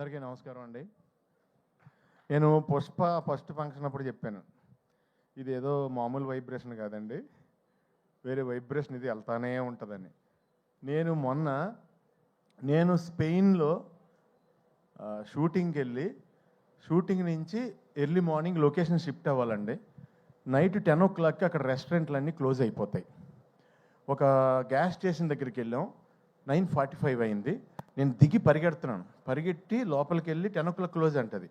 అందరికీ నమస్కారం అండి. నేను పుష్ప ఫస్ట్ ఫంక్షన్ అప్పుడు చెప్పాను, ఇదేదో మామూలు వైబ్రేషన్ కాదండి, వేరే వైబ్రేషన్ ఇది వెళ్తానే ఉంటుందని. నేను స్పెయిన్లో షూటింగ్కి వెళ్ళి షూటింగ్ నుంచి ఎర్లీ మార్నింగ్ లొకేషన్ షిఫ్ట్ అవ్వాలండి. నైట్ 10 o'clockకి అక్కడ రెస్టారెంట్లన్నీ క్లోజ్ అయిపోతాయి. ఒక గ్యాస్ స్టేషన్ దగ్గరికి వెళ్ళాం, 9:45 అయింది. నేను దిగి పరిగెట్టి లోపలికి వెళ్ళి 10 o'clock క్లోజ్ అంటది.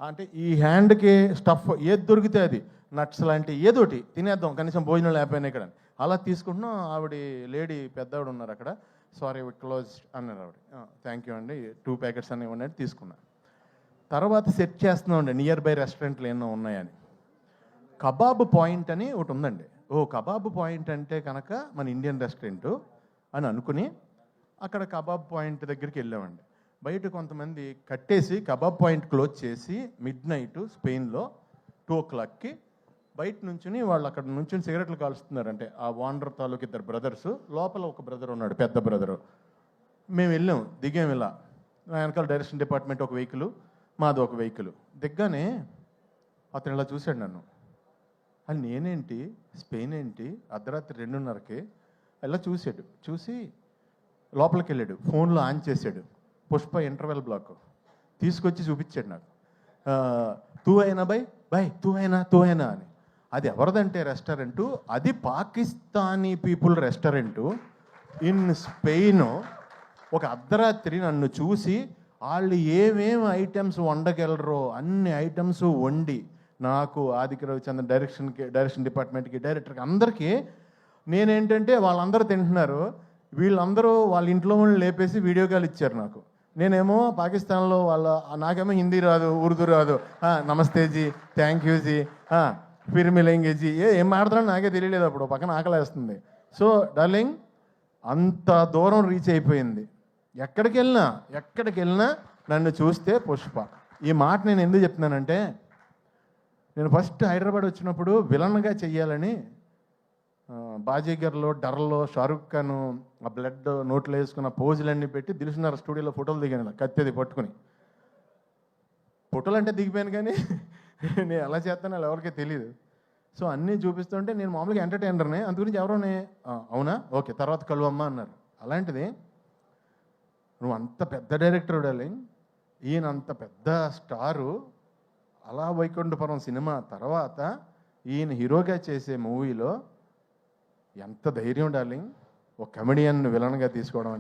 అంటే ఈ హ్యాండ్కి స్టఫ్ ఏది దొరికితే అది, నట్స్ లాంటి ఏదోటి తినేద్దాం, కనీసం భోజనం లేకపోయినా ఇక్కడ అలా తీసుకుంటున్నాం. ఆవిడ లేడీ పెద్దవాడు ఉన్నారు అక్కడ, సారీ క్లోజ్ అన్నారు ఆవిడ. థ్యాంక్ యూ అండి, 2 ప్యాకెట్స్ అని ఇవ్వండి అని తీసుకున్నా. తర్వాత సెట్ చేస్తున్నాం అండి నియర్ బై రెస్టారెంట్లు ఏమో ఉన్నాయని. కబాబ్ పాయింట్ అని ఒకటి ఉందండి. కబాబ్ పాయింట్ అంటే కనుక మన ఇండియన్ రెస్టారెంటు అని అనుకుని అక్కడ కబాబ్ పాయింట్ దగ్గరికి వెళ్ళామండి. బయట కొంతమంది కట్టేసి కబాబ్ పాయింట్ క్లోజ్ చేసి midnight స్పెయిన్లో 2 o'clockకి బయట నుంచుని వాళ్ళు అక్కడ నుంచి సిగరెట్లు కాలుస్తున్నారంటే ఆ ఓనర్ తాలూకు 2 brothers, లోపల ఒక బ్రదర్ ఉన్నాడు, పెద్ద బ్రదరు. మేము వెళ్ళాం, దిగాం. ఇలా వెనకాల డైరెక్షన్ డిపార్ట్మెంట్ ఒక వెహికల్, మాది ఒక వెహికల్. దిగ్గానే అతను ఇలా చూశాడు నన్ను. అది నేనేంటి, స్పెయిన్ ఏంటి, అర్ధరాత్రి 2:30కి ఇలా చూసి లోపలికి వెళ్ళాడు, ఫోన్లో ఆన్ చేశాడు. పుష్ప ఇంటర్వెల్ బ్లాక్ తీసుకొచ్చి చూపించాడు నాకు. తూ అయినా బై తూ అయినా అని. అది ఎవరిదంటే రెస్టారెంటు, అది Pakistani people restaurant in Spain. ఒక అర్ధరాత్రి నన్ను చూసి వాళ్ళు ఏమేమి ఐటమ్స్ వండగలరో అన్ని ఐటమ్స్ వండి నాకు, ఆదిత్య రవిచంద్రన్ డైరెక్షన్ డిపార్ట్మెంట్కి, డైరెక్టర్కి, అందరికీ నేనేంటంటే వాళ్ళందరూ తింటున్నారు, వీళ్ళందరూ వాళ్ళ ఇంట్లో వాళ్ళు లేపేసి వీడియో కాల్ ఇచ్చారు నాకు. నేనేమో పాకిస్తాన్లో నాకేమో హిందీ రాదు, ఉర్దూ రాదు. నమస్తే G, thank you G, Phir మిలేంగే G, ఏం మాట్లాడుతున్నా నాకే తెలియలేదు. అప్పుడు పక్కన ఆకలేస్తుంది. సో డార్లింగ్, అంత దూరం రీచ్ అయిపోయింది. ఎక్కడికి వెళ్ళినా నన్ను చూస్తే పుష్ప. ఈ మాట నేను ఎందుకు చెప్తున్నానంటే, నేను ఫస్ట్ హైదరాబాద్ వచ్చినప్పుడు విలన్గా చెయ్యాలని బాజీగర్లో, డర్లో షారుఖ్ ఖాన్ ఆ బ్లడ్ నోట్లో వేసుకున్న పోజులన్నీ పెట్టి దిల్సుఖ్నగర్ స్టూడియోలో ఫోటోలు దిగాను, కత్తేది పట్టుకుని. ఫోటోలు అంటే దిగిపోయాను, కానీ నేను ఎలా చేస్తానో ఎవరికీ తెలియదు. సో అన్నీ చూపిస్తుంటే నేను మామూలుగా ఎంటర్టైనర్నే, అందుగురించి ఎవరోనే అవునా ఓకే తర్వాత కలువమ్మ అన్నారు. అలాంటిది నువ్వు అంత పెద్ద డైరెక్టర్ డార్లింగ్, ఈయన అంత పెద్ద స్టారు, అలా వైకుంఠపురం సినిమా తర్వాత ఈయన హీరోగా చేసే మూవీలో ఎంత ధైర్యం డార్లింగ్, ఒక కమెడియన్ విలన్గా తీసుకోవడం.